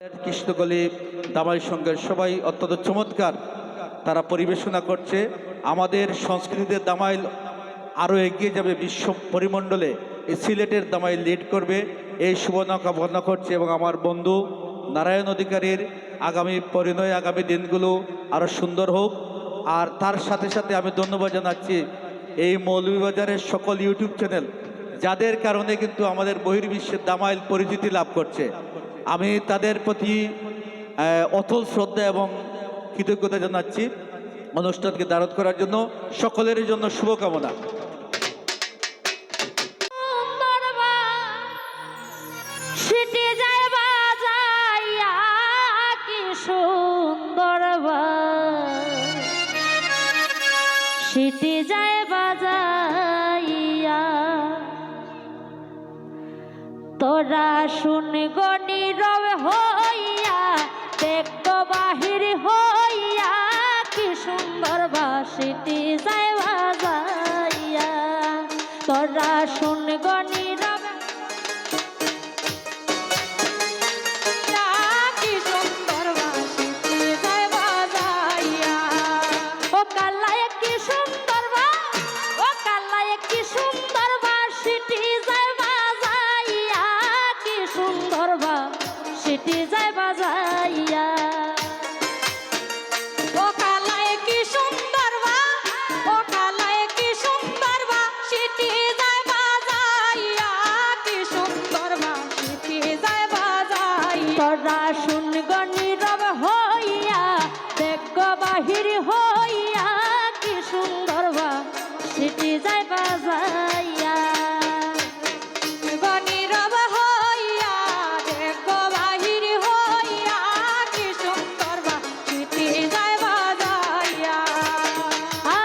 কৃষ্ণকলি দামাই সঙ্গের সবাই অত্যন্ত চমৎকার তারা পরিবেশনা করছে। আমাদের সংস্কৃতিতে দামাইল আরও এগিয়ে যাবে, বিশ্ব পরিমণ্ডলে এই সিলেটের দামাইল লিড করবে, এই শুভনা কামনা করছে। এবং আমার বন্ধু নারায়ণ অধিকারীর আগামী পরিণয়, আগামী দিনগুলো আরও সুন্দর হোক। আর তার সাথে সাথে আমি ধন্যবাদ জানাচ্ছি এই মৌলভীবাজারের সকল ইউটিউব চ্যানেল, যাদের কারণে কিন্তু আমাদের বহির্বিশ্বের দামাইল পরিচিতি লাভ করছে। আমি তাদের প্রতি অথল শ্রদ্ধা এবং কৃতজ্ঞতা জানাচ্ছি অনুষ্ঠানকে দাঁড়াত করার জন্য। সকলের জন্য শুভকামনা। সিটি যায় বাজাইয়া তোরা শুন গনি রবে হইয়া দেখত বাহির হইয়া কি সুন্দর বাসিটি যায় বাজাইয়া তোরা শুন গনি রবে কি সুন্দর বাসিটি যায় বাজাইয়া ও কালায় কি সুন্দর ও কালায় কি সুন্দর বাসিটি যায় বাজাইয়া কি সুন্দর বাসিটি যায় বাজাইয়া ও কালায় কি সুন্দর ও কালায় কি সুন্দর বাসিটি যায় বাজাইয়া কি সুন্দর বাসিটি যায় বাজাইয়া তোরা শুন গনি রবে হইয়া দেখ বাহির হইয়া কি সুন্দর বাসিটি যায় বাজাইয়া গনি রবে হইয়া দেখ বাহির হইয়া কি সুন্দর বাসিটি যায় বাজাইয়া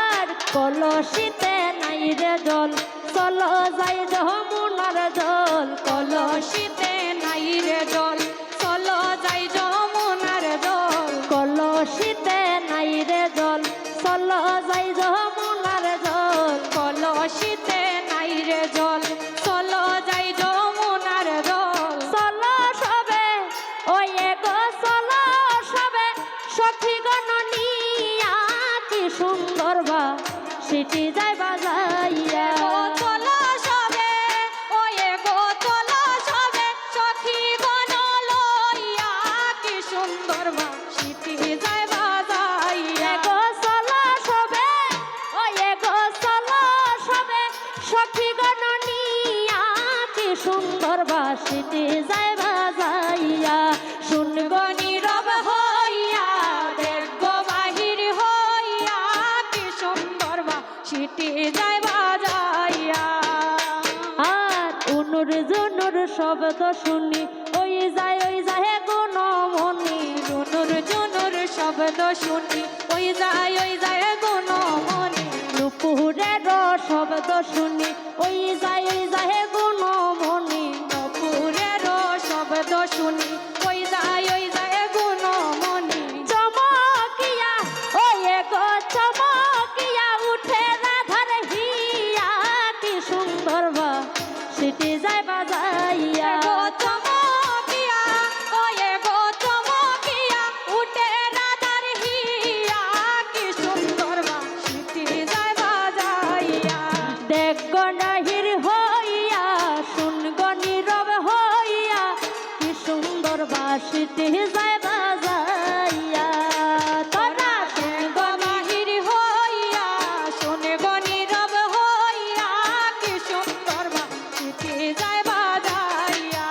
আর কলসিতে নাই রে জল চলো যাই যমুনার জল কলসিতে নাই রে জল চলো যাই যমুনার জল কলসিতে নাই রে জল চলো যাই যমুনার জল কলসিতে নাই রে জল চলো যাই যমুনার জল চলো সবে ওই গো চলো সবে সখী গণনিয়া কি সুন্দর বাসিটি যায় বাজাইয়া চলো সবে ওই গো চলো সবে সখী গণ লইয়া কি সুন্দর বাসিটি যায় বাজাইয়া গো চলো সবে ওই গো চলো সবে সখী গণনিয়া কি সুন্দর বাসিটি যায় বাজাইয়া শুন গনি রব হইয়া দেখ বাহির হইয়া কি সুন্দর বাসিটি যায় বাজাইয়া আর উনুর জুনুর শব্দ শুনি ওই যায় কোন মনি উনুর জুনুর শব্দ শুনি ওই যায় কোন মনি নুপুরের শব্দ শুনি ওই যায় কোন মনি নুপুরের শব্দ শুনি ওই যায় কোন মনি চমকিয়া ওই গো চমকিয়া উঠে রাধার হিয়া কি সুন্দর বাসিটি যায় বাজাইয়া গো চমকিয়া ওই গো চমকিয়া উঠে রাধার হিয়া কি সুন্দর বাসিটি যায় বাজাইয়া দেখ গণহির হইয়া শুন গনি রবে হইয়া কি সুন্দর বাসিটি যায় বাজাইয়া তোরা শুন গণহির হইয়া শুন গনি রবে হইয়া কি সুন্দর বাসিটি যায় বাজাইয়া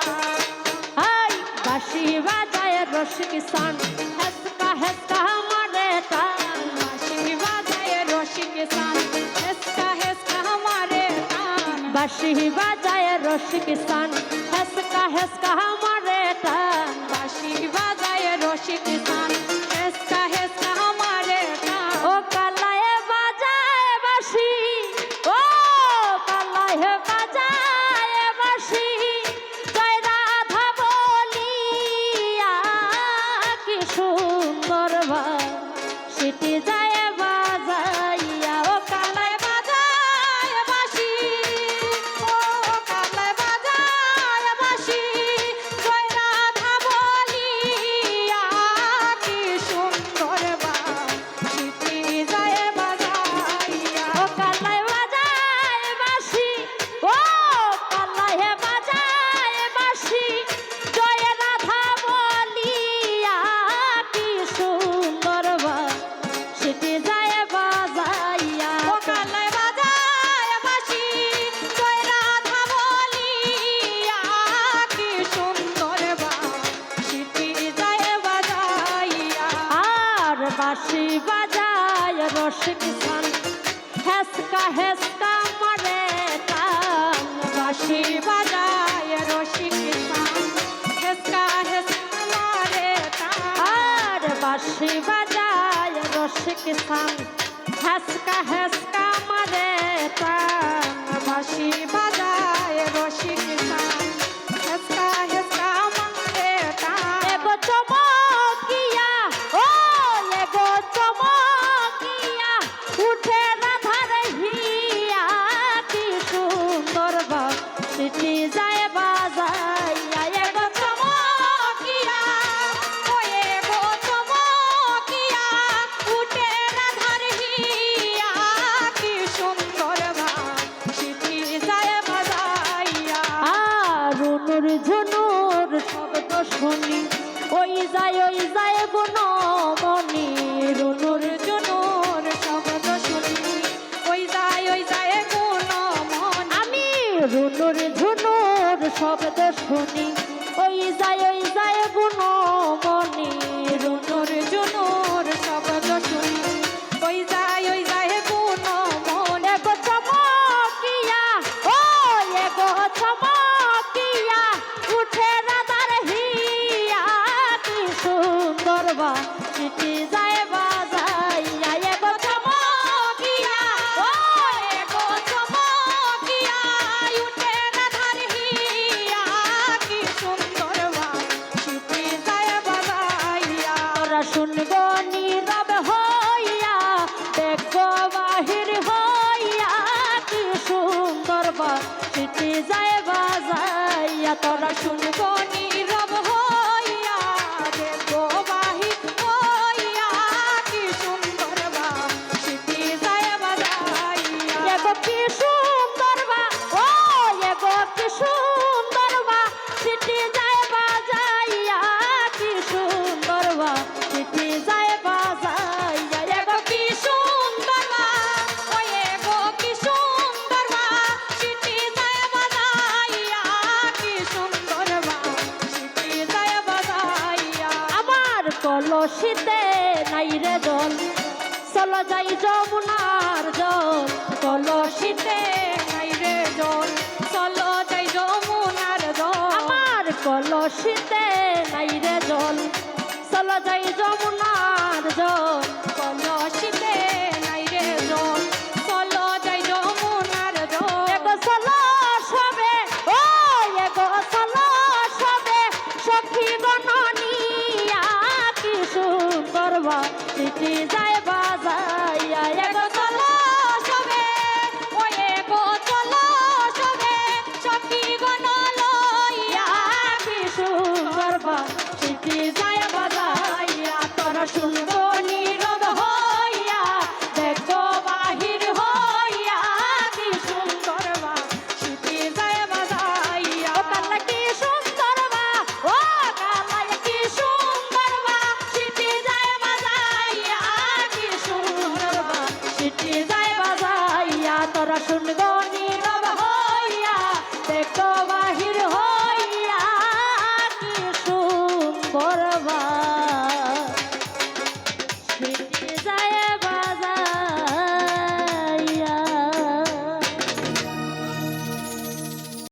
হাই বাঁশি বাজায় রসিক সান হেসকা হেসকা মারে টান বাঁশি বাজায় রসিক সান হেসকা হেসকা মারে টান বাঁশি বাজায় রসিক সান হেসকা হেসকা মারে টান বাঁশি বাজায় রসিক সান হেসকা হেসকা মারে টান ও কালায় বাজায় বাঁশি ও কালায় বাজায় বাঁশি জয় রাধা বলিয়া কি সুন্দর বাসিটি যায় বাজাইয়া ও কালায় বাজায় বাঁশি ও কালায় বাজায় বাঁশি জয় রাধা বলিয়া বাঁশি বাজায় রসিক সান হেসকা হেসকা মারে টান বাঁশি বাজায় রসিক সান হেসকা হেসকা মারে টান আর বাঁশি বাজায় রসিক সান হেসকা হেসকা মারে টান বাঁশি বাজায় রসিক সান হেসকা হেসকা মারে টান এগো চমকিয়া ও এগো চমকিয়া উঠে রাধার হিয়া কি সুন্দর বাঁশিটি যায় বাজাইয়া এগো চমকিয়া ও এগো চমকিয়া উঠে রাধার হিয়া কি সুন্দর বাঁশিটি যায় বাজাইয়া আর রুনুর ঝুনুর শব্দ শুনি ওই যায় বনমনি রুনুর ঝুনুর শব্দ শুনি ওই যায় বনমনি আমি রুনুর ঝুনুর শব্দ শুনি ওই যায় বনমনি রুনুর ঝুনুর শব্দ শুনি ওই যায় বনমনি এগো চমকিয়া ও এগো চমকিয়া উঠে রাধার হিয়া কি সুন্দর বাঁশিটি যায় বাজাইয়া এগো চমকিয়া ও এগো চমকিয়া উঠে রাধার হিয়া কি সুন্দর বাঁশিটি যায় বাজাইয়া তোরা শুনবো নীরব হইয়া দেখবো বাহির হইয়া কি সুন্দর বাঁশিটি যায় বাজাইয়া তোরা শুনবো নীরব হইয়া দেখবো বাহির হইয়া কি সুন্দর বাঁশিটি যায় বাজাইয়া এগো কি সুন্দর ও এগো কি সুন্দর বাঁশিটি যায় বাজাইয়া কি সুন্দর বাঁশিটি যায় বাজাইয়া এগো কি সুন্দর ও এগো কি সুন্দর বাঁশিটি যায় বাজাইয়া কি সুন্দর বাঁশিটি যায় বাজাইয়া আমার কলসিতে নাই রে জল চলো যাই যমুনার জল কলসিতে নাই রে জল চলো যাই যমুনার জল আমার কলসিতে নাই রে জল চলো যাই যমুনার জল কলসিতে নাই রে জল চলো যাই যমুনার জল এগো চলো সবে ও এগো চলো সবে সখী গণনিয়া কি সুন্দর বাঁশিটি যায় বাজাইয়া এগো চলো সবে ও এগো চলো সবে সখী গণ লইয়া কি সুন্দর বাঁশিটি যায় বাজাইয়া তোরা শুনবো নীরব হইয়া দেখবো বাহির হইয়া কি সুন্দর বাঁশিটি যায় বাজাইয়া ও কালা কি সুন্দর ও কালা কি সুন্দর বাঁশিটি যায় বাজাইয়া কি সুন্দর বাঁশিটি যায় বাজাইয়া তোরা শুনবো নীরব